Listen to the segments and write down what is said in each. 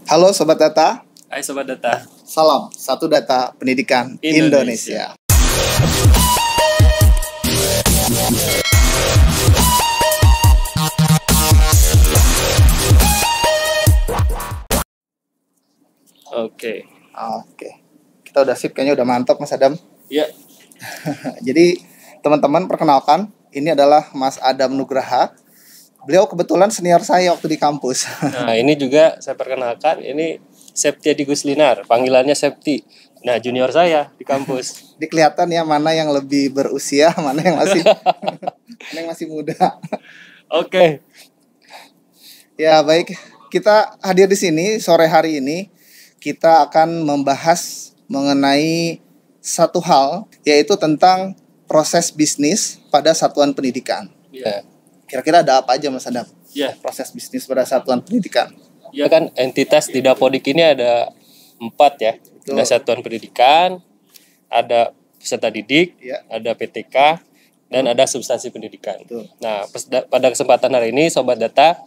Halo Sobat Data, Hai Sobat Data. salam satu data pendidikan Indonesia. Oke. Oke, kita udah sip, kayaknya udah mantap Mas Adam. Ya. Jadi teman-teman, perkenalkan, ini adalah Mas Adam Nugraha. Beliau kebetulan senior saya waktu di kampus. Nah, ini juga saya perkenalkan, ini Septi Adi Guslinar, panggilannya Septi. Nah, junior saya di kampus. Jadi kelihatan ya mana yang lebih berusia, mana yang masih mana yang masih muda. Oke. Ya baik, kita hadir di sini sore hari ini. Kita akan membahas mengenai satu hal, yaitu tentang proses bisnis pada satuan pendidikan. Ya. Kira-kira ada apa aja Mas Adam? Ya. Proses bisnis pada satuan pendidikan. Ya kan entitas di Dapodik ini ada 4 ya. Betul. Ada satuan pendidikan, ada peserta didik, Ya. ada PTK, dan ada substansi pendidikan. Betul. Nah, pada kesempatan hari ini Sobat Data,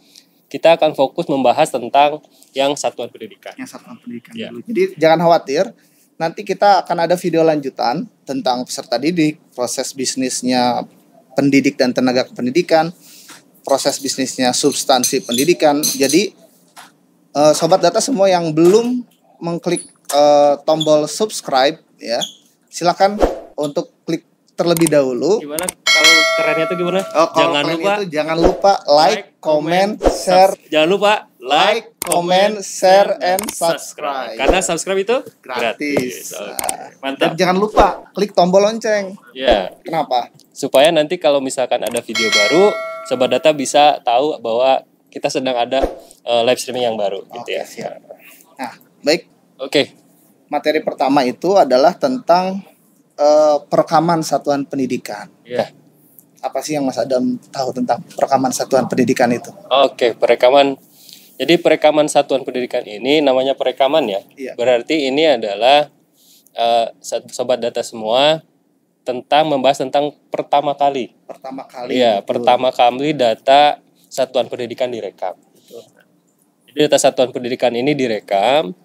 kita akan fokus membahas tentang yang satuan pendidikan. Yang satuan pendidikan Ya. dulu. Jadi jangan khawatir, nanti kita akan ada video lanjutan tentang peserta didik, proses bisnisnya pendidik dan tenaga kependidikan, proses bisnisnya substansi pendidikan. Jadi Sobat Data semua yang belum mengklik tombol subscribe ya, silakan untuk klik terlebih dahulu. Gimana kalau kerennya itu gimana? Jangan lupa like, comment, share. Jangan lupa Like, comment, share, and subscribe. Karena subscribe itu Gratis. Oke, Dan mantap. jangan lupa klik tombol lonceng. Ya, Kenapa? supaya nanti kalau misalkan ada video baru, Sobat Data bisa tahu bahwa kita sedang ada live streaming yang baru gitu Oke, ya. siap. Nah, baik. Oke. Materi pertama itu adalah tentang perekaman satuan pendidikan. Ya. Apa sih yang Mas Adam tahu tentang perekaman satuan pendidikan itu? Oke, perekaman. Jadi perekaman satuan pendidikan ini namanya perekaman ya. Iya. Berarti ini adalah Sobat Data semua membahas tentang pertama kali. Pertama kali. Iya, betul. pertama kali data satuan pendidikan direkam. Betul. Jadi data satuan pendidikan ini direkam,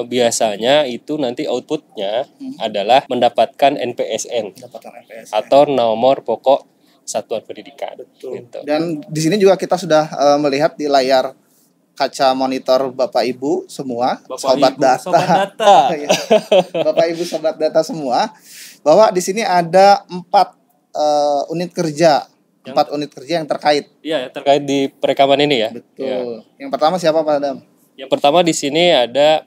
biasanya itu nanti outputnya adalah mendapatkan NPSN Pendapatan MPS. atau nomor pokok satuan pendidikan. Betul. Gitu. Dan di sini juga kita sudah melihat di layar kaca monitor Bapak Ibu semua, Sobat Data. Sobat Data. Ya. Bapak Ibu Sobat Data semua, bahwa di sini ada 4 unit kerja, 4 unit kerja yang terkait. Iya, terkait di perekaman ini ya. Betul. Ya. Yang pertama siapa Pak Adam? Yang pertama di sini ada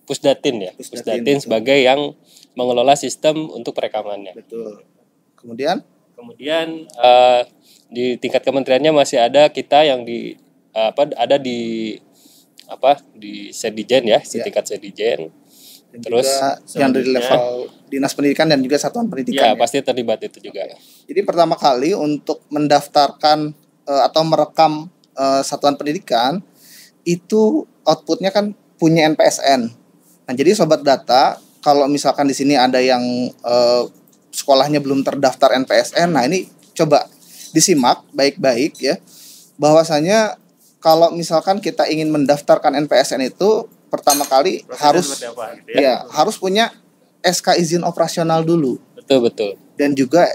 Pusdatin ya. Pusdatin, Pusdatin betul. sebagai yang mengelola sistem untuk perekamannya. Betul. Kemudian Kemudian di tingkat kementeriannya masih ada kita yang ada di Sedijen ya, Ya. tingkat Sedijen. dan Terus juga yang dari selanjutnya- level dinas pendidikan dan juga satuan pendidikan. Ya, pasti terlibat itu juga. Jadi pertama kali untuk mendaftarkan atau merekam satuan pendidikan itu outputnya kan punya NPSN. Nah jadi Sobat Data, kalau misalkan di sini ada yang sekolahnya belum terdaftar NPSN, nah ini coba disimak baik-baik ya, bahwasanya kalau misalkan kita ingin mendaftarkan NPSN itu pertama kali harus harus punya SK izin operasional dulu Betul. dan juga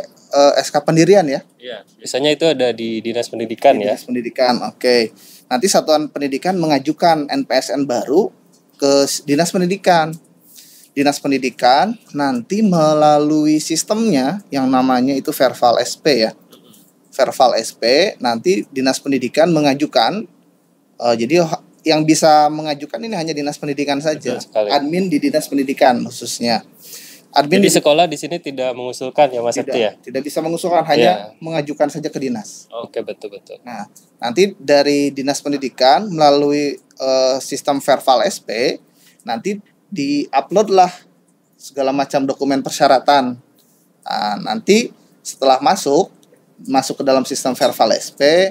SK pendirian ya. Iya, biasanya itu ada di Dinas Pendidikan Di ya. Dinas Pendidikan. Oke. Nanti satuan pendidikan mengajukan NPSN baru ke Dinas Pendidikan. Dinas Pendidikan nanti melalui sistemnya yang namanya itu Verval SP ya. Verval SP nanti Dinas Pendidikan mengajukan. Jadi yang bisa mengajukan ini hanya Dinas Pendidikan saja. Betul sekali. Admin di Dinas Pendidikan khususnya. Admin Jadi sekolah di sini tidak mengusulkan ya Mas Septi ya. tidak bisa mengusulkan, hanya mengajukan saja ke dinas. Oke, betul. Nah, nanti dari Dinas Pendidikan melalui sistem Verval SP nanti di-upload lah segala macam dokumen persyaratan. Nah, nanti setelah masuk ke dalam sistem Verval SP,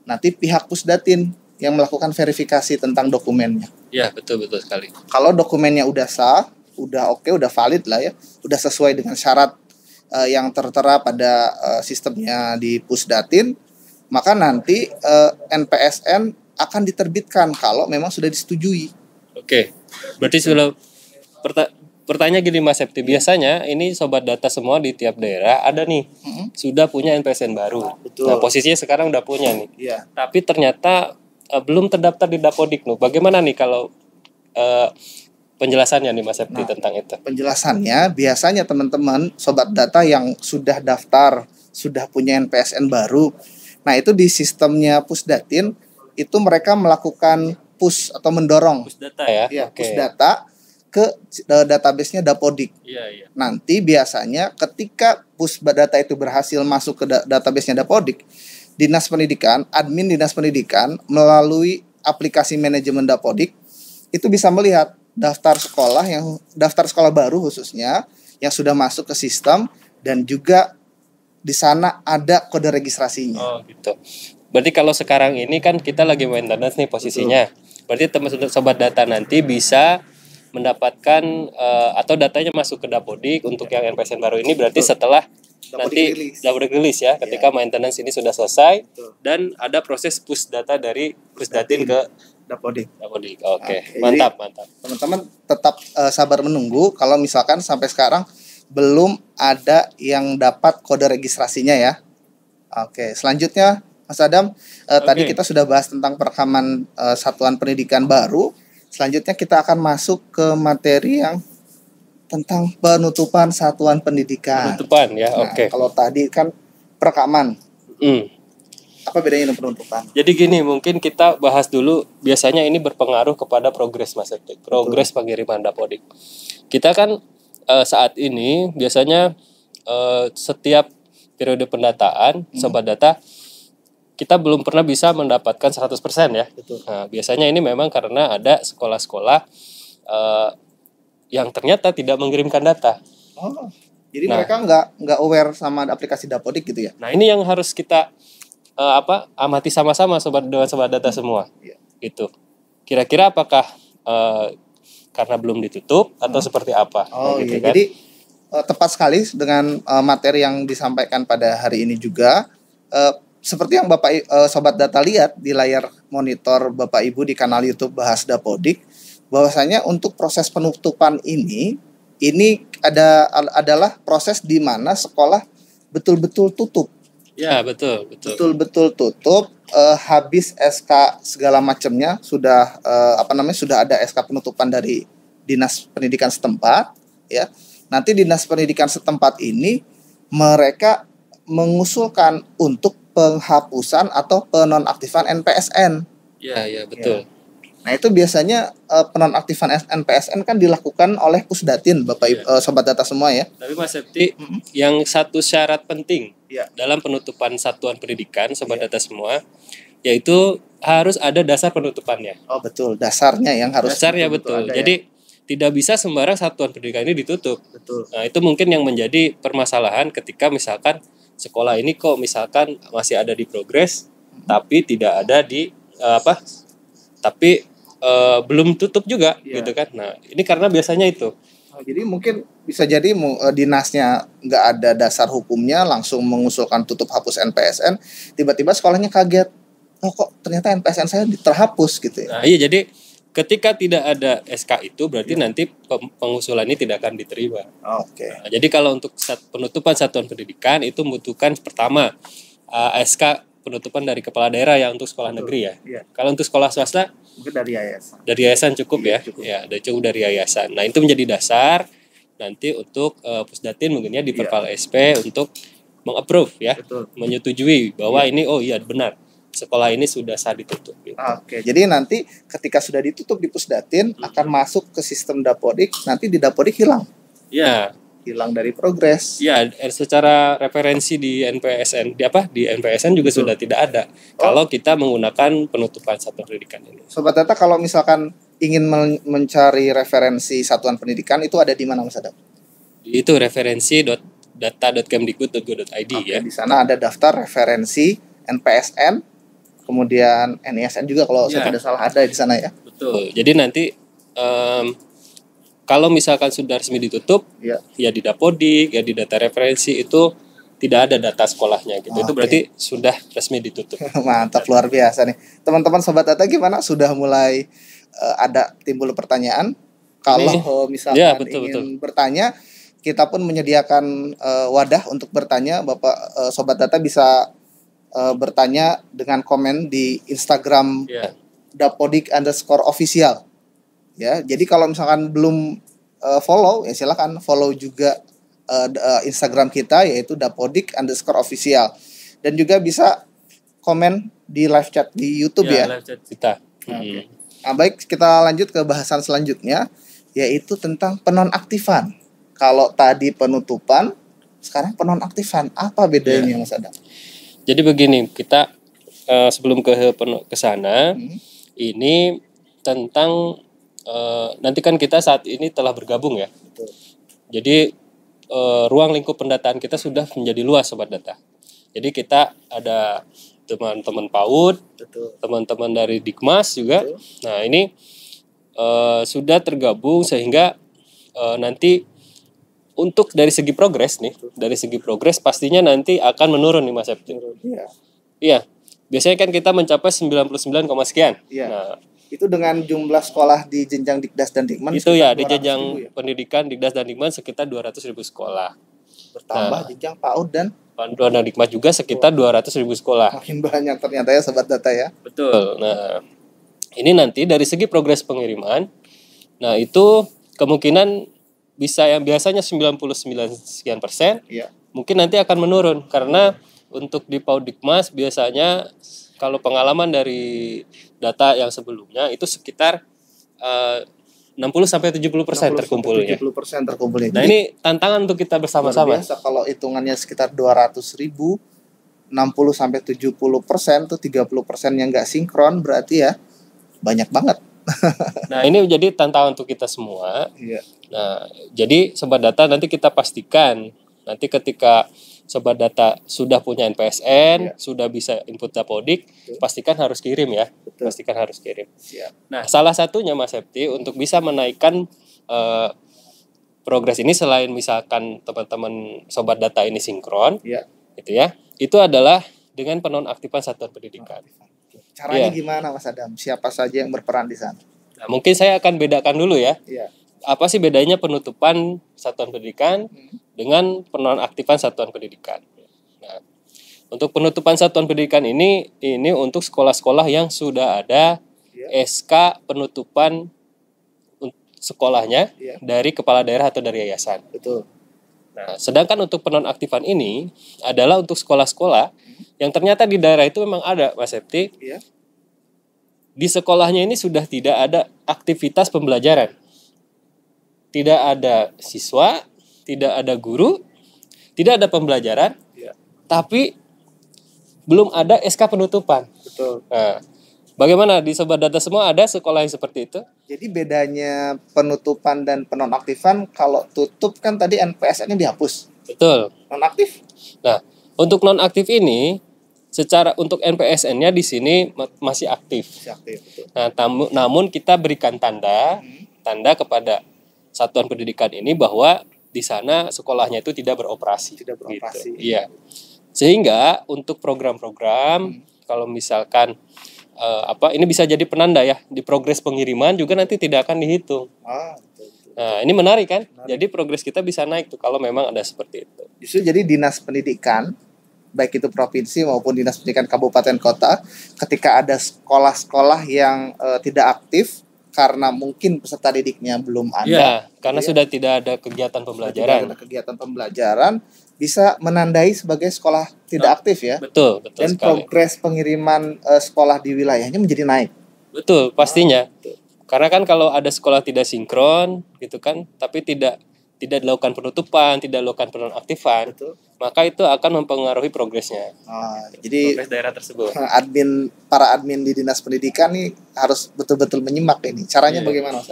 nanti pihak Pusdatin yang melakukan verifikasi tentang dokumennya. Iya, betul sekali. Kalau dokumennya udah sah, udah oke, udah valid lah ya, udah sesuai dengan syarat yang tertera pada sistemnya di Pusdatin, maka nanti NPSN akan diterbitkan kalau memang sudah disetujui. Oke. Berarti sebelum pertanyaan gini Mas Septi, biasanya ini sobat data semua di tiap daerah ada nih sudah punya NPSN baru. Betul. Nah, posisinya sekarang udah punya nih. Iya. Tapi ternyata belum terdaftar di Dapodik. Bagaimana nih kalau penjelasannya nih Mas Septi tentang itu? Penjelasannya biasanya teman-teman sobat data yang sudah daftar, sudah punya NPSN baru. Nah, itu di sistemnya Pusdatin itu mereka melakukan push atau mendorong Push data ya. Iya, push data ke database-nya Dapodik. Iya. Nanti biasanya ketika push data itu berhasil masuk ke database-nya Dapodik, admin Dinas Pendidikan melalui aplikasi manajemen Dapodik itu bisa melihat daftar sekolah baru khususnya yang sudah masuk ke sistem, dan juga di sana ada kode registrasinya. Oh gitu. Berarti kalau sekarang ini kan kita lagi maintenance nih posisinya. Berarti teman-teman sobat data nanti bisa mendapatkan atau datanya masuk ke Dapodik untuk yang NPSN baru ini berarti setelah nanti Dapodik rilis ya, ketika maintenance ini sudah selesai dan ada proses push data dari Pusdatin ke Dapodik. Oke. Mantap. Teman-teman tetap sabar menunggu kalau misalkan sampai sekarang belum ada yang dapat kode registrasinya ya. Oke, selanjutnya Mas Adam, tadi kita sudah bahas tentang perekaman satuan pendidikan baru. Selanjutnya kita akan masuk ke materi yang tentang penutupan satuan pendidikan. Penutupan ya, oke. Kalau tadi kan perekaman. Apa bedanya dengan penutupan? Jadi gini, mungkin kita bahas dulu, biasanya ini berpengaruh kepada progres Mas Septi, progres pengiriman Dapodik. Kita kan saat ini biasanya setiap periode pendataan sobat data kita belum pernah bisa mendapatkan 100% ya. Betul. Nah, biasanya ini memang karena ada sekolah-sekolah yang ternyata tidak mengirimkan data. Oh, jadi mereka nggak aware sama aplikasi Dapodik gitu ya? Nah, ini yang harus kita amati sama-sama sobat data semua. Gitu. Kira-kira apakah karena belum ditutup atau seperti apa? Oh gitu, iya. kan? Jadi tepat sekali dengan materi yang disampaikan pada hari ini juga. Seperti yang sobat data lihat di layar monitor Bapak Ibu di kanal YouTube Bahas Dapodik, bahwasanya untuk proses penutupan ini adalah proses di mana sekolah betul-betul tutup. Ya, betul. Betul-betul tutup, habis SK segala macamnya sudah sudah ada SK penutupan dari Dinas Pendidikan setempat ya. Nanti Dinas Pendidikan setempat ini mereka mengusulkan untuk penghapusan atau penonaktifan NPSN. Iya, betul. Ya. Nah, itu biasanya penonaktifan NPSN kan dilakukan oleh Pusdatin, Bapak sobat data semua ya. Tapi Mas Septi, yang satu syarat penting dalam penutupan satuan pendidikan sobat data semua, yaitu harus ada dasar penutupannya. Oh, betul. Dasarnya yang harus betul. Jadi tidak bisa sembarang satuan pendidikan ini ditutup. Betul. Nah, itu mungkin yang menjadi permasalahan ketika misalkan sekolah ini kok misalkan masih ada di progres tapi tidak ada di belum tutup juga gitu kan. Nah, ini karena biasanya itu. Jadi mungkin bisa jadi dinasnya nggak ada dasar hukumnya langsung mengusulkan tutup hapus NPSN, tiba-tiba sekolahnya kaget. Oh, kok ternyata NPSN saya terhapus gitu ya. Nah, iya, jadi ketika tidak ada SK itu berarti nanti pengusulan ini tidak akan diterima. Oke. Nah, jadi kalau untuk penutupan satuan pendidikan itu membutuhkan pertama SK penutupan dari kepala daerah ya untuk sekolah negeri ya. Iya. Kalau untuk sekolah swasta mungkin dari yayasan. Dari yayasan cukup ya. Cukup. Ya, cukup dari yayasan. Nah, itu menjadi dasar nanti untuk Pusdatin mungkin ya di Perpal SP untuk meng-approve ya, menyetujui bahwa ini benar. Sekolah ini sudah sah ditutup. Gitu. Oke, jadi nanti ketika sudah ditutup di Pusdatin akan masuk ke sistem Dapodik, nanti di Dapodik hilang. Ya. Hilang dari progres. Ya, secara referensi di NPSN di NPSN juga sudah tidak ada. Kalau kita menggunakan penutupan satuan pendidikan ini. Sobat data, kalau misalkan ingin mencari referensi satuan pendidikan itu ada di mana Mas Adam? Itu referensi.data.kemdikbud.go.id ya. Di sana ada daftar referensi NPSN. Kemudian NISN juga kalau saya tidak salah ada di sana ya. Betul. Jadi nanti kalau misalkan sudah resmi ditutup, ya di Dapodik, ya di data referensi itu tidak ada data sekolahnya gitu. Itu Oke. berarti sudah resmi ditutup. Mantap, luar biasa nih. Teman-teman sobat data gimana? Sudah mulai ada timbul pertanyaan? Kalau misalkan ya, betul, ingin bertanya, kita pun menyediakan wadah untuk bertanya. Bapak sobat data bisa bertanya dengan komen di Instagram Ya. dapodik_official. Ya, jadi kalau misalkan belum follow, ya silakan follow juga Instagram kita, yaitu dapodik_official. Dan juga bisa komen di live chat di YouTube ya. Live chat kita. Oke. Nah, baik, kita lanjut ke bahasan selanjutnya, yaitu tentang penonaktifan. Kalau tadi penutupan, sekarang penonaktifan. Apa bedanya, Mas Adam? Jadi begini, kita sebelum ke sana, ini tentang nanti kan kita saat ini telah bergabung ya. Betul. Jadi ruang lingkup pendataan kita sudah menjadi luas sobat data. Jadi kita ada teman-teman PAUD, Betul. teman-teman dari Dikmas juga. Betul. Nah ini sudah tergabung sehingga nanti untuk dari segi progres nih, dari segi progres pastinya nanti akan menurun nih Mas Septi. Iya. Iya, biasanya kan kita mencapai 99, sekian. Iya. Nah, itu dengan jumlah sekolah di jenjang Dikdas dan Dikman itu ya di 200.000 jenjang ya? pendidikan Dikdas dan Dikman sekitar 200.000 sekolah. Bertambah jenjang PAUD dan Panduan dan Dikmas juga sekitar 200.000 sekolah. makin banyak ternyata ya sobat data ya. Betul. Nah, ini nanti dari segi progres pengiriman, nah itu kemungkinan bisa yang biasanya 99 sekian persen, Iya. mungkin nanti akan menurun karena untuk di PAUD Dikmas biasanya kalau pengalaman dari data yang sebelumnya itu sekitar 60-70% terkumpulnya. 70% terkumpulnya. Nah ini tantangan untuk kita bersama-sama. Luar biasa, kalau hitungannya sekitar 200.000, 60-70% tuh 30% yang nggak sinkron, berarti ya banyak banget. Nah ini menjadi tantangan untuk kita semua. Iya. Nah jadi sobat data nanti kita pastikan nanti ketika sobat data sudah punya NPSN, sudah bisa input Dapodik, pastikan harus kirim ya. Betul. Pastikan harus kirim. Siap. Nah salah satunya Mas Septi untuk bisa menaikkan progres ini selain misalkan teman-teman sobat data ini sinkron, Iya. gitu ya, itu adalah dengan penonaktifan satuan pendidikan. Caranya Iya. gimana Mas Adam? Siapa saja yang berperan di sana? Nah, mungkin saya akan bedakan dulu ya. Iya. Apa sih bedanya penutupan satuan pendidikan dengan penonaktifan satuan pendidikan? Nah, untuk penutupan satuan pendidikan ini untuk sekolah-sekolah yang sudah ada SK penutupan sekolahnya dari kepala daerah atau dari yayasan. Betul. Nah, sedangkan untuk penonaktifan ini adalah untuk sekolah-sekolah yang ternyata di daerah itu memang ada, Mas Septi. Iya. Di sekolahnya ini sudah tidak ada aktivitas pembelajaran. Tidak ada siswa, tidak ada guru, tidak ada pembelajaran, tapi belum ada SK penutupan. Betul. Nah, bagaimana di sobat data semua ada sekolah yang seperti itu? Jadi bedanya penutupan dan penonaktifan, kalau tutup kan tadi NPSN-nya dihapus. Betul. Nonaktif? Nah, untuk nonaktif ini secara untuk NPSN-nya di sini masih aktif. Masih aktif, betul. Nah, namun kita berikan tanda kepada satuan pendidikan ini bahwa di sana sekolahnya itu tidak beroperasi. Tidak beroperasi. Gitu. Iya. Sehingga untuk program-program kalau misalkan ini bisa jadi penanda ya di progres pengiriman juga nanti tidak akan dihitung. Betul. Nah, ini menarik kan? Jadi progres kita bisa naik tuh kalau memang ada seperti itu. Justru jadi dinas pendidikan baik itu provinsi maupun dinas pendidikan kabupaten kota, ketika ada sekolah-sekolah yang tidak aktif karena mungkin peserta didiknya belum ada. Ya, karena sudah tidak ada kegiatan pembelajaran. Tidak ada kegiatan pembelajaran, bisa menandai sebagai sekolah tidak aktif ya. Betul Dan sekali. progres pengiriman sekolah di wilayahnya menjadi naik. Betul, pastinya. Betul. Karena kan kalau ada sekolah tidak sinkron gitu kan, tapi tidak dilakukan penutupan, tidak dilakukan penonaktifan, maka itu akan mempengaruhi progresnya. Jadi progres daerah tersebut. Para admin di dinas pendidikan nih harus betul-betul menyimak ini. Caranya bagaimana, Mas?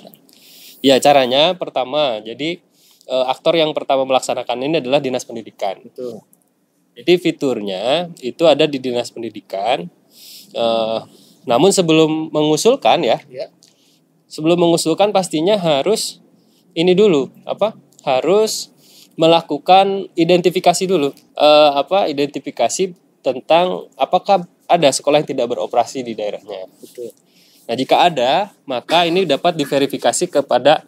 Ya, caranya pertama, jadi aktor yang pertama melaksanakan ini adalah dinas pendidikan. Betul. Jadi fiturnya itu ada di dinas pendidikan. Namun sebelum mengusulkan sebelum mengusulkan pastinya harus ini dulu harus melakukan identifikasi dulu, identifikasi tentang apakah ada sekolah yang tidak beroperasi di daerahnya. Betul. Nah, jika ada, maka ini dapat diverifikasi kepada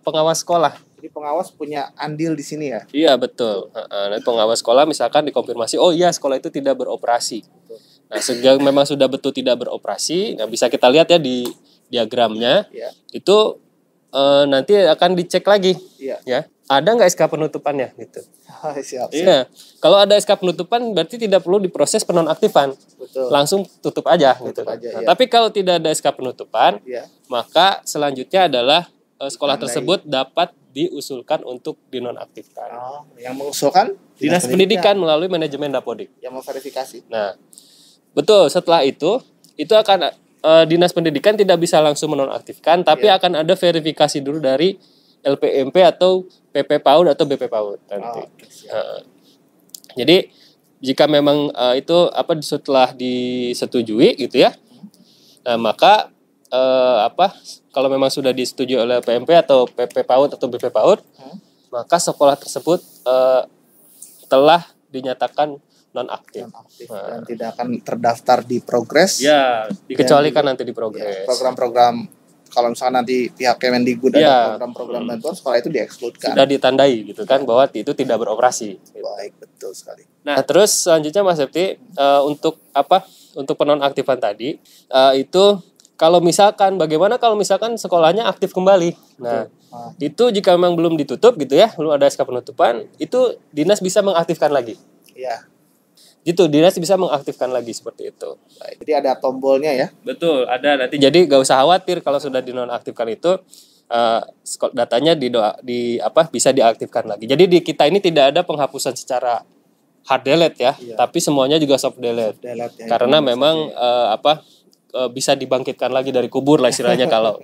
pengawas sekolah. Jadi pengawas punya andil di sini ya. Iya, betul. Dan pengawas sekolah misalkan dikonfirmasi, oh iya sekolah itu tidak beroperasi. Betul. Nah, sehingga memang sudah betul tidak beroperasi, nah bisa kita lihat ya di diagramnya. Iya. Itu nanti akan dicek lagi. Iya. Ya, ada nggak SK penutupannya gitu. Siap. Iya. Kalau ada SK penutupan berarti tidak perlu diproses penonaktifan. Betul. Langsung tutup aja gitu. Tutup aja, Nah, iya. tapi kalau tidak ada SK penutupan, Iya. maka selanjutnya adalah sekolah Ditandai. tersebut dapat diusulkan untuk dinonaktifkan. Oh, yang mengusulkan Dinas Pendidikan melalui manajemen Dapodik. yang memverifikasi. Nah, betul. Setelah itu akan Dinas Pendidikan tidak bisa langsung menonaktifkan, tapi Iya. akan ada verifikasi dulu dari LPMP atau PP PAUD atau BP PAUD nanti. Oke, siap. Jadi jika memang itu setelah disetujui gitu ya, nah maka kalau memang sudah disetujui oleh PMP atau PP PAUD atau BP PAUD, maka sekolah tersebut telah dinyatakan nonaktif. Nonaktif dan tidak akan terdaftar di progres. Ya, dikecualikan nanti di progres. Ya, program-program kalau misalnya nanti pihak Kemendikbud Ya. ada program-program bantuan, sekolah itu diekskludkan. Sudah ditandai gitu kan bahwa itu tidak beroperasi. Gitu. Baik, betul sekali. Nah, terus selanjutnya Mas Septi, untuk penonaktifan tadi itu kalau misalkan bagaimana kalau misalkan sekolahnya aktif kembali. Nah, itu jika memang belum ditutup gitu ya, belum ada SK penutupan, itu dinas bisa mengaktifkan lagi. Iya. Gitu, dinas bisa mengaktifkan lagi seperti itu. Baik. Jadi ada tombolnya ya. Betul, ada nanti. Jadi gak usah khawatir kalau sudah dinonaktifkan itu datanya bisa diaktifkan lagi. Jadi di kita ini tidak ada penghapusan secara hard delete ya, Iya. tapi semuanya juga soft delete. Delete ya, Karena itu memang bisa dibangkitkan lagi dari kubur lah istilahnya kalau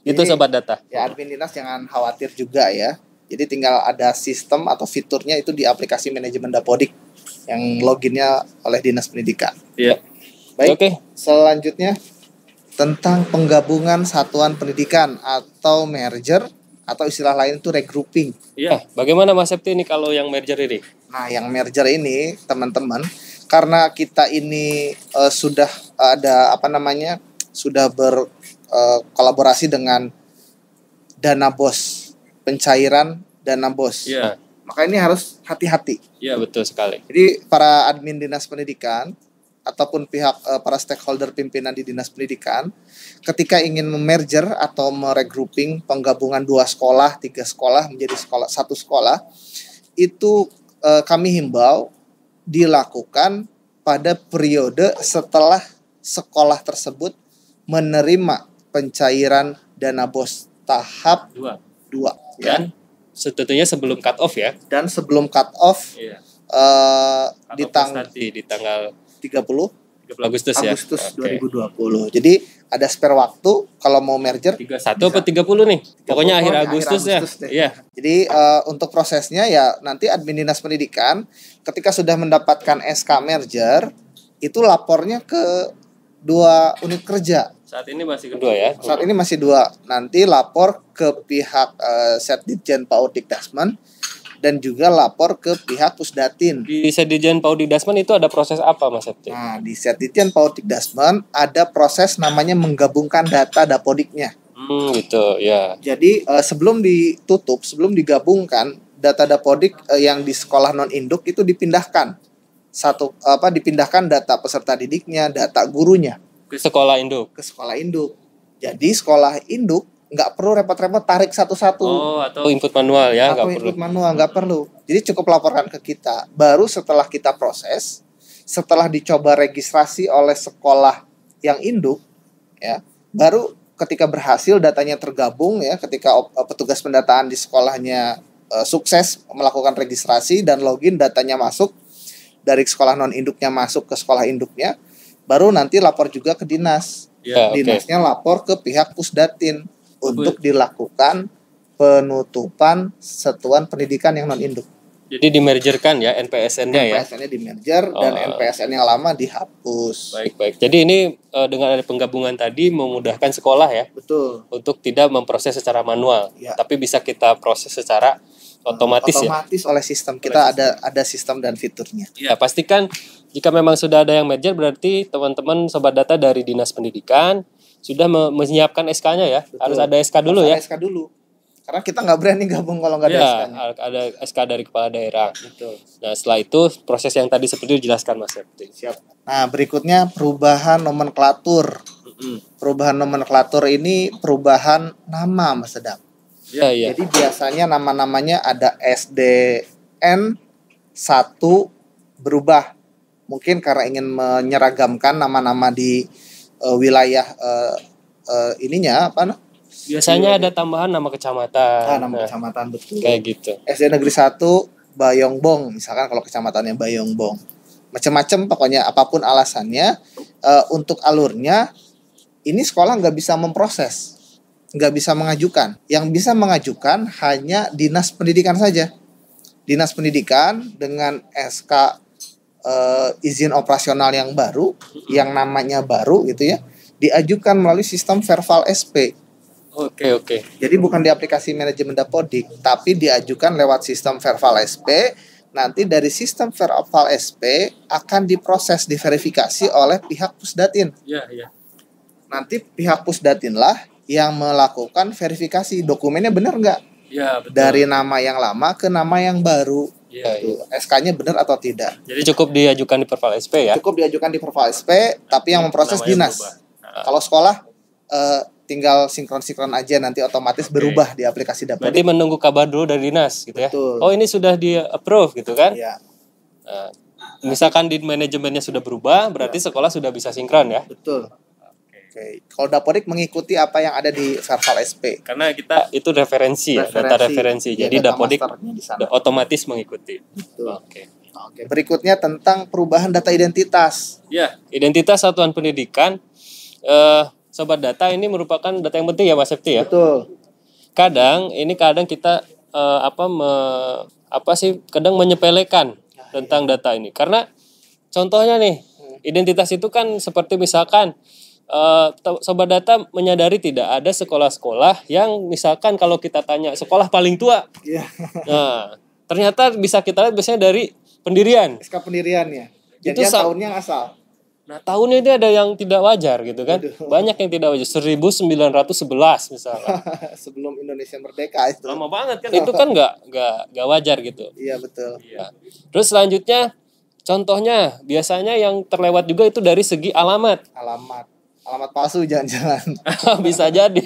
itu Jadi, sobat data. Ya, admin dinas jangan khawatir juga ya. Jadi tinggal ada sistem atau fiturnya itu di aplikasi manajemen Dapodik yang loginnya oleh Dinas Pendidikan. Iya. Baik. Oke. Selanjutnya tentang penggabungan satuan pendidikan atau merger atau istilah lain itu regrouping. Iya. Bagaimana Mas Septi ini kalau yang merger ini? Nah, yang merger ini teman-teman, karena kita ini sudah ada sudah berkolaborasi dengan Dana BOS, pencairan Dana BOS. Iya. Maka ini harus hati-hati. Iya, betul sekali. Jadi para admin dinas pendidikan ataupun pihak para stakeholder pimpinan di dinas pendidikan ketika ingin memerger atau meregrouping penggabungan 2 sekolah, 3 sekolah menjadi satu sekolah, itu kami himbau dilakukan pada periode setelah sekolah tersebut menerima pencairan Dana BOS tahap 2 ya. Dan tentunya sebelum cut off ya. Dan sebelum cut off Iya. di tanggal di tanggal 30 Agustus ya. Agustus Oke. 2020. Jadi ada spare waktu kalau mau merger 31 atau 30 nih. Pokoknya akhir Agustus ya. deh. Iya. Jadi untuk prosesnya ya nanti admin dinas pendidikan ketika sudah mendapatkan SK merger itu lapornya ke 2 unit kerja. Saat ini masih kedua ya. Saat ini masih 2. Nanti lapor ke pihak Setditjen PAUD Dikdasmen dan juga lapor ke pihak Pusdatin. Di Setditjen PAUD Dikdasmen itu ada proses apa Mas Septi? Nah, di Setditjen PAUD Dikdasmen ada proses namanya menggabungkan data Dapodiknya. Gitu ya. Jadi sebelum ditutup, sebelum digabungkan data Dapodik yang di sekolah non induk itu dipindahkan. Dipindahkan data peserta didiknya, data gurunya Ke sekolah induk. ke sekolah induk. Jadi sekolah induk nggak perlu repot-repot tarik satu-satu. Oh, atau input manual ya, atau nggak perlu. input manual, nggak perlu. Jadi cukup laporkan ke kita. Baru setelah kita proses, setelah dicoba registrasi oleh sekolah yang induk, ya, baru ketika berhasil datanya tergabung ya, ketika petugas pendataan di sekolahnya sukses melakukan registrasi dan login, datanya masuk dari sekolah non induknya masuk ke sekolah induknya, baru nanti lapor juga ke dinas. Ya, Dinasnya lapor ke pihak Pusdatin untuk dilakukan penutupan satuan pendidikan yang non induk. Jadi dimergerkan ya NPSN-nya ya. NPSN-nya di merger dan NPSN yang lama dihapus. Baik. Jadi ini dengan ada penggabungan tadi memudahkan sekolah ya. Betul. Untuk tidak memproses secara manual, Ya. tapi bisa kita proses secara otomatis ya. Otomatis oleh sistem kita ada sistem dan fiturnya. Ya, pastikan jika memang sudah ada yang merger berarti teman-teman sobat data dari Dinas Pendidikan sudah menyiapkan SK-nya ya. Betul. Harus ada SK dulu ya. Ada SK dulu. Karena kita nggak berani gabung kalau nggak ada Ya, SK-nya. ada SK dari kepala daerah. Betul. Nah, setelah itu proses yang tadi seperti dijelaskan Mas Septi. Siap. Nah, berikutnya perubahan nomenklatur. Perubahan nomenklatur ini perubahan nama, Mas Sedap. Iya. Jadi biasanya nama-namanya ada SDN 1 berubah. Mungkin karena ingin menyeragamkan nama-nama di wilayah ininya apa? Biasanya ada tambahan nama kecamatan. Nama kecamatan, betul. Kayak gitu. SD Negeri 1 Bayongbong, misalkan kalau kecamatannya Bayongbong. Macam-macam pokoknya apapun alasannya, untuk alurnya ini sekolah nggak bisa memproses, nggak bisa mengajukan. Yang bisa mengajukan hanya Dinas Pendidikan saja. Dinas Pendidikan dengan SK izin operasional yang baru, yang namanya baru gitu ya, diajukan melalui sistem Verval SP. Oke. Jadi bukan di aplikasi manajemen Dapodik, tapi diajukan lewat sistem Verval SP. Nanti dari sistem Verval SP akan diproses, diverifikasi oleh pihak Pusdatin. Iya. Nanti pihak Pusdatinlah yang melakukan verifikasi dokumennya benar nggak? Iya, betul. Dari nama yang lama ke nama yang baru. Iya. SK-nya benar atau tidak? Jadi cukup diajukan di Verval SP ya. Cukup diajukan di Verval SP, tapi yang memproses Namanya dinas. berubah. Kalau sekolah tinggal sinkron aja, nanti otomatis berubah di aplikasi Dapodik. Berarti menunggu kabar dulu dari dinas gitu ya. Betul. Oh, ini sudah di approve gitu kan? Iya, Nah, misalkan di manajemennya sudah berubah, berarti sekolah sudah bisa sinkron ya. betul. Oke. Kalau Dapodik mengikuti apa yang ada di Verval SP. Karena kita itu referensi ya, data referensi. Ya, Jadi data Dapodik masternya di sana. otomatis mengikuti. Betul. Oke. Oke. Berikutnya tentang perubahan data identitas. Ya, identitas satuan pendidikan sobat data ini merupakan data yang penting ya Mas Septi ya. Betul. Kadang kita kadang menyepelekan tentang data ini. Karena contohnya nih, identitas itu kan seperti misalkan sobat data menyadari tidak ada sekolah-sekolah yang misalkan kalau kita tanya sekolah paling tua. Iya. Nah, ternyata bisa kita lihat biasanya dari pendirian. SK pendiriannya. Itu Jadi tahunnya asal. Nah, tahunnya itu ada yang tidak wajar gitu kan. Aduh. Banyak yang tidak wajar. 1911 misalnya. Sebelum Indonesia merdeka itu. Lama banget kan. Itu kan nggak wajar gitu. Iya, betul. Nah, terus selanjutnya contohnya biasanya yang terlewat juga itu dari segi alamat. Alamat palsu jangan-jangan. Bisa jadi.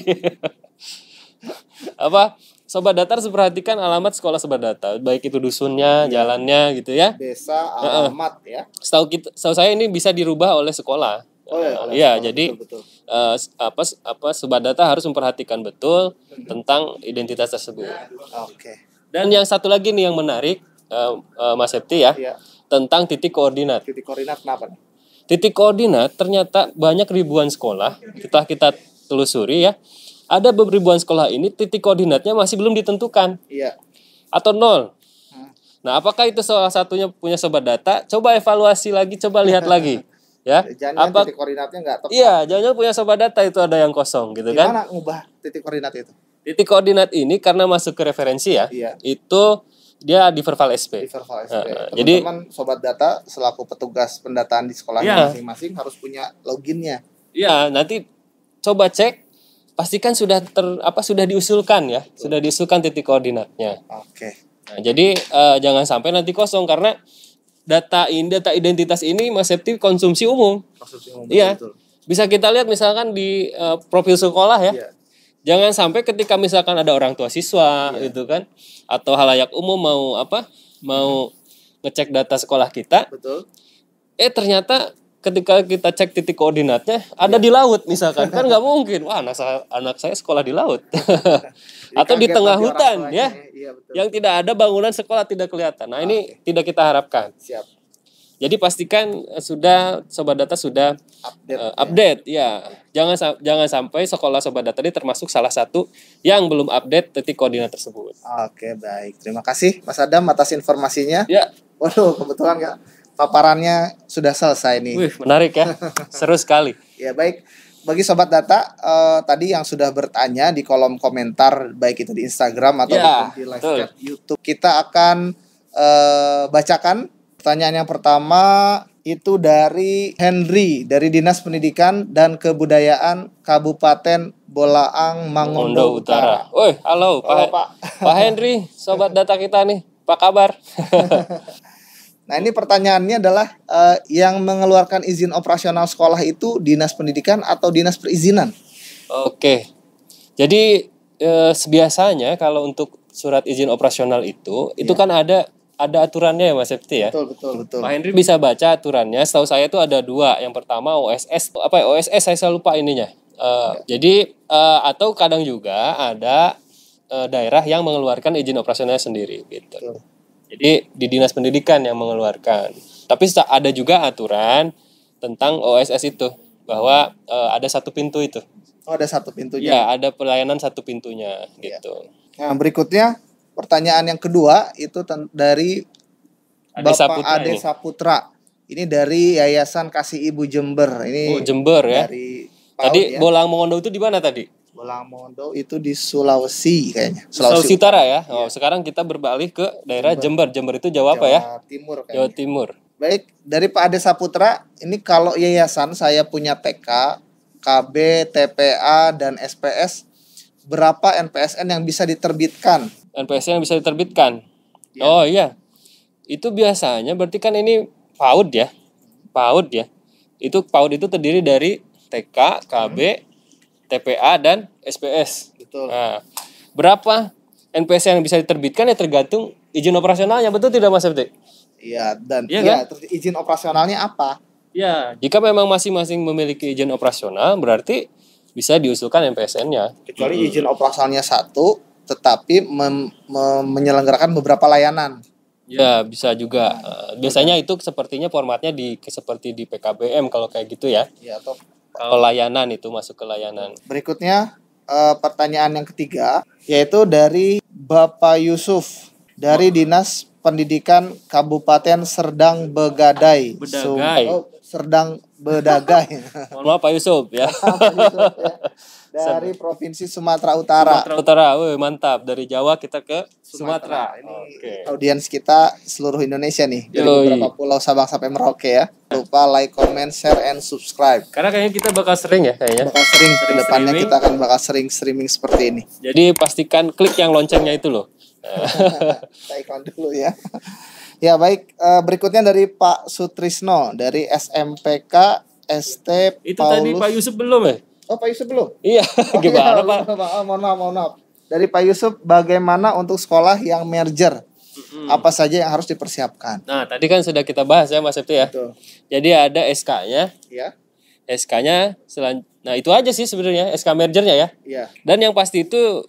Sobat data harus perhatikan alamat sekolah sobat data, baik itu dusunnya, jalannya gitu ya. Desa, alamat ya. Setahu saya ini bisa dirubah oleh sekolah. Oh ya, Iya, jadi betul. sobat data harus memperhatikan betul tentang identitas tersebut. Oke. Dan yang satu lagi nih yang menarik, Mas Septi ya, Iya. tentang titik koordinat. Titik koordinat kenapa nih? Titik koordinat ternyata banyak ribuan sekolah, kita telusuri ya. Ada ribuan sekolah ini titik koordinatnya masih belum ditentukan Iya. atau nol. Nah, apakah itu salah satunya punya sobat data? Coba evaluasi lagi, coba lihat lagi, ya. Jangan titik koordinatnya nggak tepat. Iya, jangan punya sobat data itu ada yang kosong gitu kan? Gimana ngubah titik koordinat itu? Titik koordinat ini karena masuk ke referensi ya, Iya. itu dia di Verval SP. Di Verval SP. Jadi Teman-teman sobat data selaku petugas pendataan di sekolahnya Iya. masing-masing harus punya loginnya. ya nanti coba cek, pastikan sudah diusulkan ya, sudah diusulkan titik koordinatnya. Oke. Nah, jadi jangan sampai nanti kosong karena data identitas ini Mas Septi konsumsi umum. Konsumsi umum, Iya. betul. Bisa kita lihat misalkan di profil sekolah ya. Iya. Jangan sampai ketika misalkan ada orang tua siswa gitu kan, atau halayak umum mau ngecek data sekolah kita, Betul. Ternyata ketika kita cek titik koordinatnya ada di laut misalkan, kan nggak mungkin. Wah, anak saya sekolah di laut. Atau di Kaget tengah nanti orang hutan tuanya. ya. Iya, betul. Yang tidak ada bangunan sekolah tidak kelihatan. Nah, ini tidak kita harapkan. Siap. Jadi pastikan sudah Sobat Data sudah update ya. Jangan sampai sekolah Sobat Data ini termasuk salah satu yang belum update titik koordinat tersebut. Oke, baik. Terima kasih Mas Adam atas informasinya. Ya. Waduh, kebetulan nggak paparannya sudah selesai nih. Wih, menarik ya. Seru sekali. Ya, baik. Bagi Sobat Data, tadi yang sudah bertanya di kolom komentar, baik itu di Instagram atau di live chat YouTube, kita akan bacakan. Pertanyaan yang pertama itu dari Henry dari Dinas Pendidikan dan Kebudayaan Kabupaten Bolaang Mangondo Utara. Woi, halo Pak. Pak Henry, Sobat Data kita nih. Apa kabar? Nah, ini pertanyaannya adalah yang mengeluarkan izin operasional sekolah itu Dinas Pendidikan atau Dinas Perizinan? Oke. Jadi biasanya kalau untuk surat izin operasional itu kan ada aturannya ya Mas Septi ya. Betul. Pak Henry bisa baca aturannya. Setahu saya itu ada 2. Yang pertama OSS, OSS saya lupa ininya. Jadi atau kadang juga ada daerah yang mengeluarkan izin operasionalnya sendiri gitu. Betul. Jadi di Dinas Pendidikan yang mengeluarkan. Tapi ada juga aturan tentang OSS itu bahwa ada satu pintu itu. Oh, ada satu pintunya. Ya, ada pelayanan satu pintunya gitu. Nah, berikutnya pertanyaan yang kedua itu dari Bapak Ade Saputra. Ini dari Yayasan Kasih Ibu Jember. Ini Jember ya. Dari tadi ya. Bolang Mongondo itu di mana tadi? Bolang Mongondo itu di Sulawesi kayaknya. Sulawesi Utara ya. Oh, sekarang kita beralih ke daerah Jember. Jember itu Jawa apa ya? Timur kayaknya. Jawa Timur. Baik, dari Pak Ade Saputra, ini kalau yayasan saya punya TK, KB, TPA dan SPS, berapa NPSN yang bisa diterbitkan? NPSN yang bisa diterbitkan. Ya. Oh iya. Itu biasanya berarti kan ini PAUD ya. PAUD ya. Itu PAUD itu terdiri dari TK, KB, TPA dan SPS. Betul. Nah, berapa NPSN yang bisa diterbitkan ya tergantung izin operasionalnya, betul tidak Mas Septi? Iya, dan kan? Terus izin operasionalnya apa? Ya, jika memang masing-masing memiliki izin operasional berarti bisa diusulkan NPSN-nya. Kecuali izin operasionalnya satu, tetapi menyelenggarakan beberapa layanan. Ya, bisa juga. Biasanya itu sepertinya formatnya seperti di PKBM kalau kayak gitu ya. Ya, atau kalau layanan itu masuk ke layanan. Berikutnya pertanyaan yang ketiga yaitu dari Bapak Yusuf dari Dinas Pendidikan Kabupaten Serdang Begadai. Serdang Bedagai. Mohon maaf Pak Yusuf ya. Dari Provinsi Sumatera Utara. Sumatera Utara, wih, mantap. Dari Jawa kita ke Sumatera. Ini audiens kita seluruh Indonesia nih. Dari beberapa pulau Sabang sampai Merauke ya. Lupa like, comment, share, and subscribe. Karena kayaknya kita bakal sering ya kayaknya. Bakal sering kedepannya kita akan bakal sering streaming seperti ini. Jadi pastikan klik yang loncengnya itu loh. Kita iklan dulu ya. Ya baik, berikutnya dari Pak Sutrisno dari SMPK ST itu Paulus. Tadi Pak Yusuf belum ya? Oh Pak Yusuf belum? Iya, gimana Pak? Mohon maaf. Dari Pak Yusuf, bagaimana untuk sekolah yang merger? Apa saja yang harus dipersiapkan? Nah, tadi kan sudah kita bahas ya Mas Septi ya. Betul. Jadi ada SK-nya. Iya. SK-nya nah itu aja sih sebenarnya SK mergernya ya. Iya. Dan yang pasti itu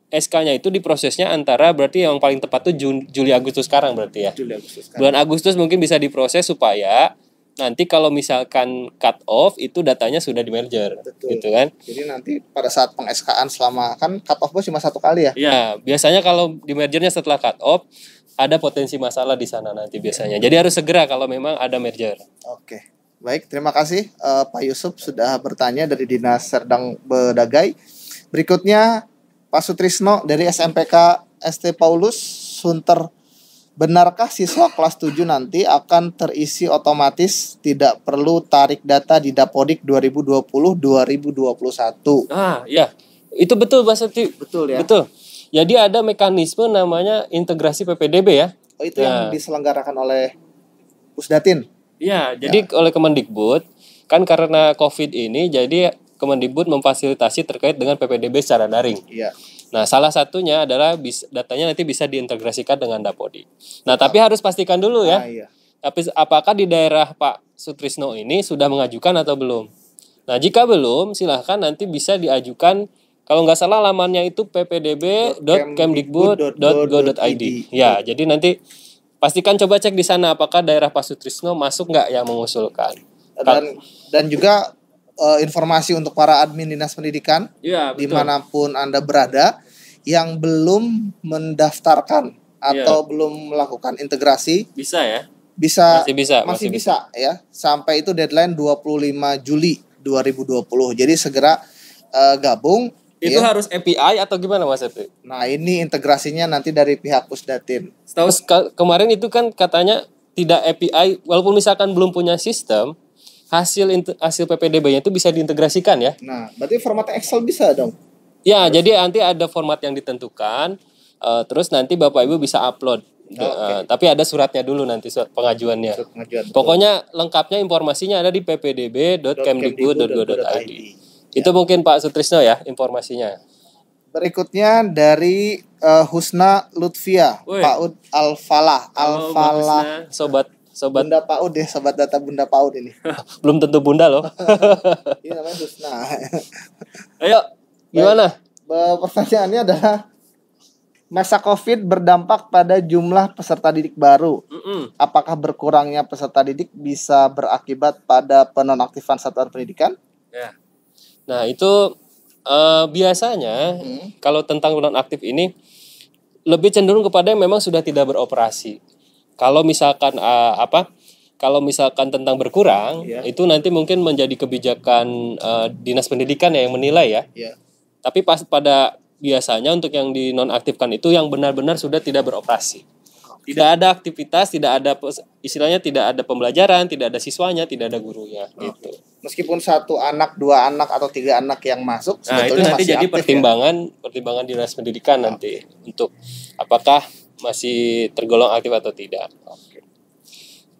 SK-nya itu diprosesnya antara berarti yang paling tepat tuh Juli Agustus sekarang berarti ya. Juli Agustus sekarang. Bulan Agustus mungkin bisa diproses supaya nanti kalau misalkan cut off itu datanya sudah di merger. Betul. Gitu kan. Jadi nanti pada saat peng-SK-an selama kan cut off cuma satu kali ya. Iya, biasanya kalau di mergernya setelah cut off ada potensi masalah di sana nanti biasanya. Jadi harus segera kalau memang ada merger. Oke. Baik, terima kasih Pak Yusuf sudah bertanya dari Dinas Serdang Bedagai. Berikutnya Pak Sutrisno dari SMPK ST Paulus Sunter. Benarkah siswa kelas 7 nanti akan terisi otomatis, tidak perlu tarik data di Dapodik 2020-2021? Ah, ya. Itu betul Pak Septi. Betul ya. Betul. Jadi ada mekanisme namanya integrasi PPDB ya. Oh, itu yang diselenggarakan oleh Pusdatin. Iya, jadi oleh Kemendikbud kan karena Covid ini jadi Kemendikbud memfasilitasi terkait dengan PPDB secara daring. Iya. Nah, salah satunya adalah datanya nanti bisa diintegrasikan dengan Dapodik. Nah, tapi harus pastikan dulu ya. Iya. Tapi apakah di daerah Pak Sutrisno ini sudah mengajukan atau belum? Nah, jika belum, silahkan nanti bisa diajukan. Kalau nggak salah lamannya itu ppdb.kemdikbud.go.id. Ya, jadi nanti pastikan coba cek di sana apakah daerah Pak Sutrisno masuk nggak yang mengusulkan. Dan juga informasi untuk para admin dinas pendidikan Iya, betul. dimanapun Anda berada yang belum mendaftarkan atau belum melakukan integrasi Bisa ya? masih bisa ya, sampai itu deadline 25 Juli 2020. Jadi segera gabung. Itu ya. harus API atau gimana Mas Septi? Nah, ini integrasinya nanti dari pihak Pusdatin. Setahu kemarin itu kan katanya tidak API, walaupun misalkan belum punya sistem, hasil PPDB-nya itu bisa diintegrasikan ya. Nah, berarti formatnya Excel bisa dong. Ya, jadi nanti ada format yang ditentukan, terus nanti Bapak Ibu bisa upload. Tapi ada suratnya dulu nanti, surat pengajuannya. Pokoknya lengkapnya informasinya ada di ppdb.kemdikbud.go.id. Itu mungkin Pak Sutrisno ya informasinya. Berikutnya dari Husna Lutfia, Paud Al-Falah. Al-Falah. Sobat Bunda Paud ya, sobat data Bunda Paud ini. Belum tentu Bunda loh. Ini namanya Husna. Ayo, gimana? Pertanyaannya adalah masa COVID berdampak pada jumlah peserta didik baru. Apakah berkurangnya peserta didik bisa berakibat pada penonaktifan satuan pendidikan? Ya. Nah, itu biasanya kalau tentang nonaktif ini lebih cenderung kepada yang memang sudah tidak beroperasi. Kalau misalkan kalau misalkan tentang berkurang, itu nanti mungkin menjadi kebijakan dinas pendidikan yang menilai ya. Tapi pada biasanya untuk yang dinonaktifkan itu yang benar-benar sudah tidak beroperasi. Tidak ada aktivitas, tidak ada istilahnya tidak ada pembelajaran, tidak ada siswanya, tidak ada gurunya gitu. Meskipun 1 anak, 2 anak atau 3 anak yang masuk, nah itu nanti jadi pertimbangan dinas pendidikan nanti untuk apakah masih tergolong aktif atau tidak.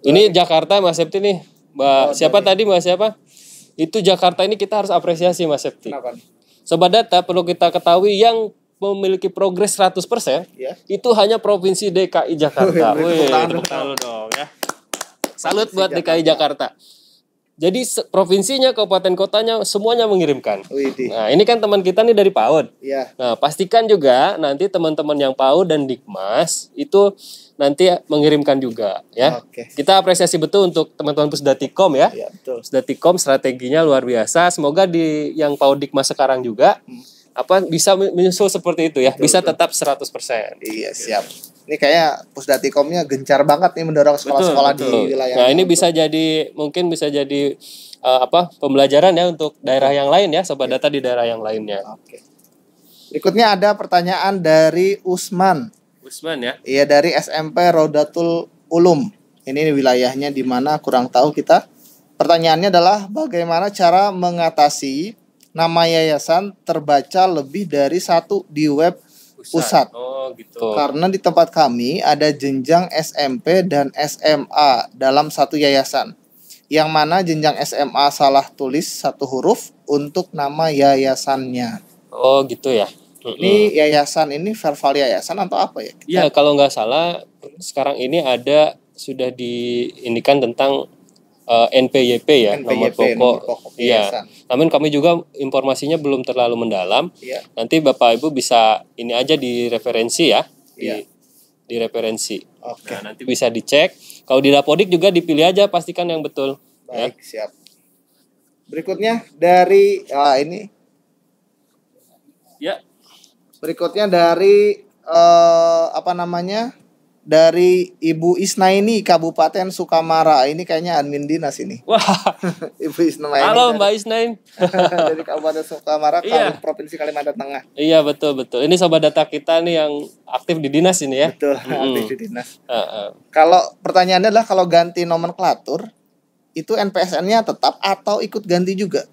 Ini Jakarta Mas Septi nih. Siapa tadi Mas siapa? Itu Jakarta ini kita harus apresiasi Mas Septi. Kenapa? Sobat data perlu kita ketahui yang memiliki progres 100% itu hanya Provinsi DKI Jakarta. Tepuk tangan dong ya. Salut buat DKI Jakarta. Jadi provinsinya, kabupaten kotanya semuanya mengirimkan. Nah, ini kan teman kita nih dari PAUD. Nah, pastikan juga nanti teman-teman yang PAUD dan Dikmas itu nanti mengirimkan juga ya. Kita apresiasi betul untuk teman-teman Pusdatikom ya. Pusdatikom strateginya luar biasa. Semoga di yang PAUD Dikmas sekarang juga bisa menyusul seperti itu ya. Bisa tetap 100%. Iya, siap. Ini kayak Pusdatikomnya gencar banget nih mendorong sekolah-sekolah di wilayah. Nah, ini bisa jadi pembelajaran ya untuk daerah yang lain ya, sobat data di daerah yang lainnya. Berikutnya ada pertanyaan dari Usman. Usman ya. Iya, dari SMP Rodatul Ulum. Ini wilayahnya di mana kurang tahu kita. Pertanyaannya adalah bagaimana cara mengatasi nama yayasan terbaca lebih dari 1 di web pusat. Gitu. Karena di tempat kami ada jenjang SMP dan SMA dalam satu yayasan. Yang mana jenjang SMA salah tulis 1 huruf untuk nama yayasannya. Oh gitu ya. Ini yayasan ini verbal yayasan atau apa ya? Iya, kalau nggak salah sekarang ini sudah diindikan tentang NPYP ya, nomor pokok. Iya. Namun kami juga informasinya belum terlalu mendalam. Nanti Bapak Ibu bisa ini aja di referensi ya, di referensi. Nah, nanti bisa dicek. Kalau di Dapodik juga dipilih aja, pastikan yang betul. Baik, siap. Berikutnya dari ini. Ya. Berikutnya dari dari Ibu Isnaini Kabupaten Sukamara. Ini kayaknya admin dinas ini. Wah. Ibu Isnaini. Halo Mbak Isnain. Dari Kabupaten Sukamara, Provinsi Kalimantan Tengah. Iya, betul. Ini sobat data kita nih yang aktif di dinas ini ya. Betul, aktif di dinas. Kalau pertanyaannya adalah kalau ganti nomenklatur itu NPSN-nya tetap atau ikut ganti juga?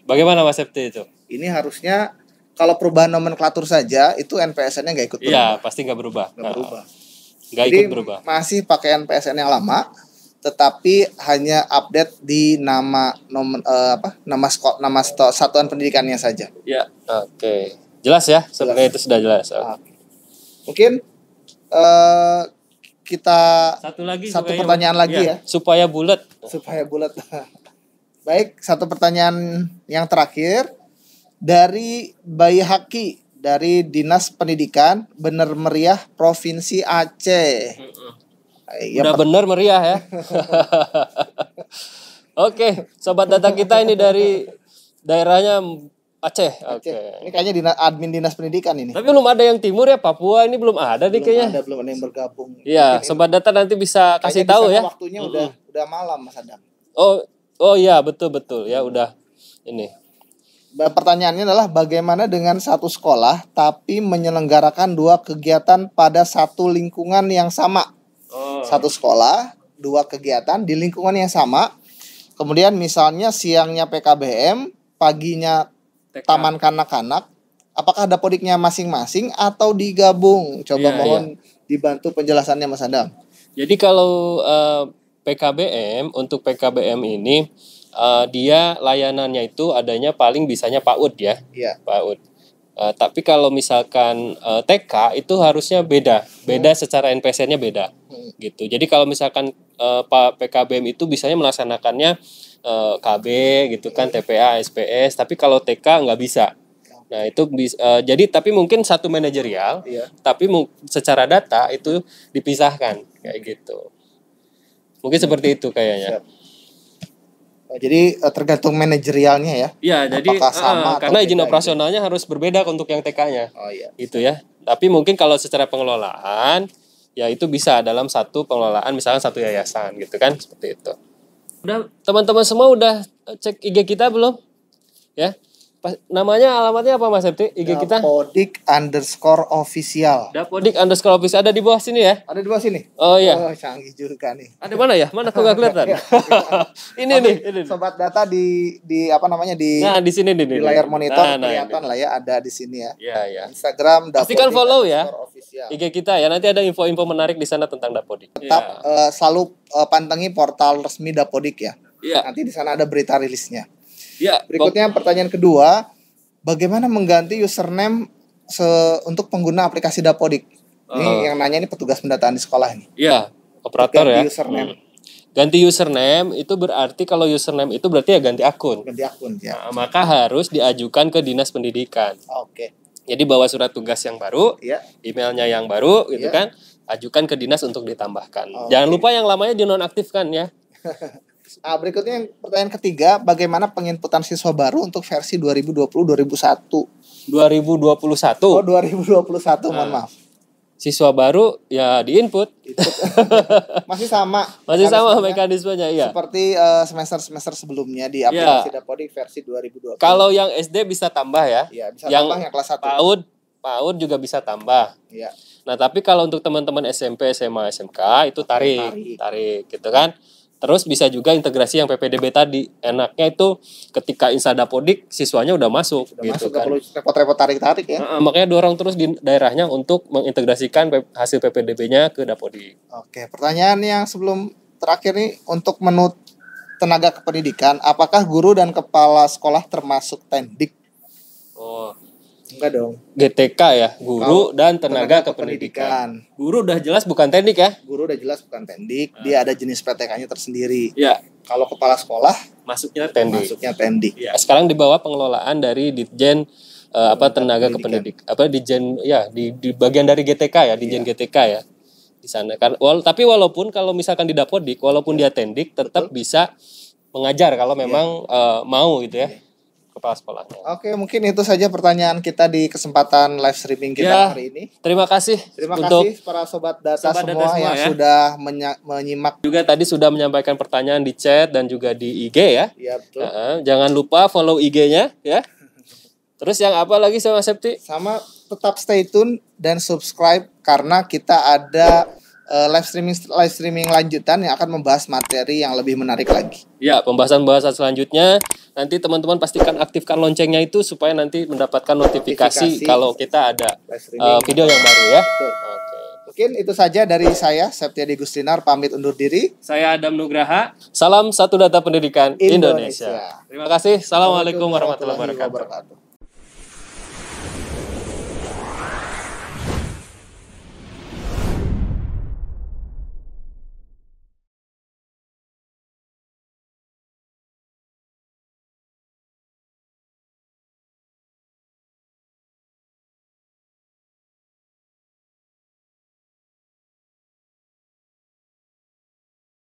Bagaimana Mas Septi itu? Ini harusnya kalau perubahan nomenklatur saja itu NPSN-nya nggak ikut berubah. Iya, pasti nggak berubah. Nggak ikut berubah. Masih pakai NPSN yang lama, tetapi hanya update di nama satuan pendidikannya saja. Ya, oke. Jelas ya, sebenarnya itu sudah jelas. Mungkin kita satu pertanyaan lagi ya. Supaya bulat. Baik, satu pertanyaan yang terakhir. Dari Bayi Haki dari Dinas Pendidikan Bener Meriah Provinsi Aceh. Ya, Udah bener meriah ya. Oke, sobat data kita ini dari daerahnya Aceh. Oke. Ini kayaknya admin Dinas Pendidikan ini. Tapi belum ada yang timur ya, Papua ini belum ada nih kayaknya. Belum ada yang bergabung. Iya, sobat data nanti bisa kasih tahu ya. Waktunya udah malam, Mas Adam. Oh iya, betul ya, udah ini. Pertanyaannya adalah bagaimana dengan satu sekolah tapi menyelenggarakan 2 kegiatan pada satu lingkungan yang sama. Satu sekolah, 2 kegiatan di lingkungan yang sama. Kemudian misalnya siangnya PKBM, paginya TK. taman kanak-kanak, apakah dapodiknya masing-masing atau digabung? Coba mohon dibantu penjelasannya Mas Adam. Jadi kalau PKBM, untuk PKBM ini dia layanannya itu adanya paling bisanya PAUD ya. Iya. PAUD. Tapi kalau misalkan TK itu harusnya beda secara NPSN-nya beda. Gitu. Jadi kalau misalkan PKBM itu bisanya melaksanakannya KB gitu kan, TPA, SPS, tapi kalau TK nggak bisa. Nah itu jadi tapi mungkin satu manajerial, tapi secara data itu dipisahkan kayak gitu. Mungkin seperti itu kayaknya. Jadi tergantung manajerialnya ya. Iya, jadi sama karena izin beda operasionalnya harus berbeda untuk yang TK-nya. Oh iya. Itu ya. Tapi mungkin kalau secara pengelolaan ya itu bisa dalam satu pengelolaan, misalnya satu yayasan gitu kan, seperti itu. Udah, teman-teman semua udah cek IG kita belum? Ya. Namanya, alamatnya apa Mas Septi? IG kita? Dapodik_official. Dapodik_official ada di bawah sini ya? Ada di bawah sini. Oh iya. Oh, canggih juga nih. Ada mana ya? Mana kok nggak kelihatan? ini nih. Sobat data di apa namanya di. Nah di sini nih. Di layar monitor kelihatan lah ya, ada di sini ya. Iya. Instagram Dapodik. Pastikan follow ya. Official. IG kita ya. Nanti ada info-info menarik di sana tentang Dapodik. Tetap selalu pantengi portal resmi Dapodik ya. Iya. Nanti di sana ada berita rilisnya. Ya, berikutnya pertanyaan kedua, bagaimana mengganti username untuk pengguna aplikasi Dapodik? Ini yang nanya ini petugas pendataan di sekolah ini. Iya, operator ganti ya. Username. Ganti username itu berarti kalau username itu berarti ya ganti akun. Ganti akun ya. Nah, maka harus diajukan ke Dinas Pendidikan. Oke. Jadi bawa surat tugas yang baru, emailnya yang baru gitu kan, ajukan ke dinas untuk ditambahkan. Jangan lupa yang lamanya dinonaktifkan ya. Nah, berikutnya yang pertanyaan ketiga, bagaimana penginputan siswa baru untuk versi 2020-2001? 2021. Oh, 2021, mohon maaf. Siswa baru ya diinput. Masih sama. Masih sama mekanismenya, iya. Seperti semester-semester sebelumnya di aplikasi Dapodik versi 2020. Kalau yang SD bisa tambah ya. Iya, bisa yang tambah yang kelas 1. PAUD juga bisa tambah. Iya. Nah, tapi kalau untuk teman-teman SMP, SMA, SMK itu tarik gitu kan. Terus bisa juga integrasi yang PPDB tadi. Enaknya itu ketika install Dapodik siswanya udah masuk gitu kan. Perlu repot-repot tarik-tarik ya. Makanya dorong terus di daerahnya untuk mengintegrasikan hasil PPDB-nya ke Dapodik. Oke, pertanyaan yang sebelum terakhir nih, untuk menu tenaga kependidikan, apakah guru dan kepala sekolah termasuk tendik? Oh, enggak dong. GTK ya, guru dan tenaga kependidikan. Guru udah jelas bukan tendik ya? Guru udah jelas bukan tendik, dia ada jenis PTK-nya tersendiri. Iya. Kalau kepala sekolah masuknya tendik. Ya, sekarang di bawah pengelolaan dari Ditjen tenaga kependidikan. Ditjen ya di bagian dari GTK ya, Ditjen GTK ya. Di sana kan. Tapi walaupun kalau misalkan di Dapodik, walaupun dia tendik tetap bisa mengajar kalau memang mau gitu ya. Kepala sekolahnya. Oke, mungkin itu saja pertanyaan kita di kesempatan live streaming kita hari ini. Terima kasih untuk para sobat data semua yang sudah menyimak. Juga tadi sudah menyampaikan pertanyaan di chat dan juga di IG ya. Iya, betul. Jangan lupa follow IG-nya ya. Terus yang apa lagi sama Septi? Sama tetap stay tune dan subscribe karena kita ada live streaming lanjutan yang akan membahas materi yang lebih menarik lagi. Ya, pembahasan selanjutnya nanti teman-teman pastikan aktifkan loncengnya itu supaya nanti mendapatkan notifikasi kalau kita ada video yang baru ya. Oke. Mungkin itu saja dari saya, Septiadi Gustinar, pamit undur diri. Saya Adam Nugraha. Salam Satu Data Pendidikan Indonesia. Terima kasih. Assalamualaikum warahmatullahi wabarakatuh.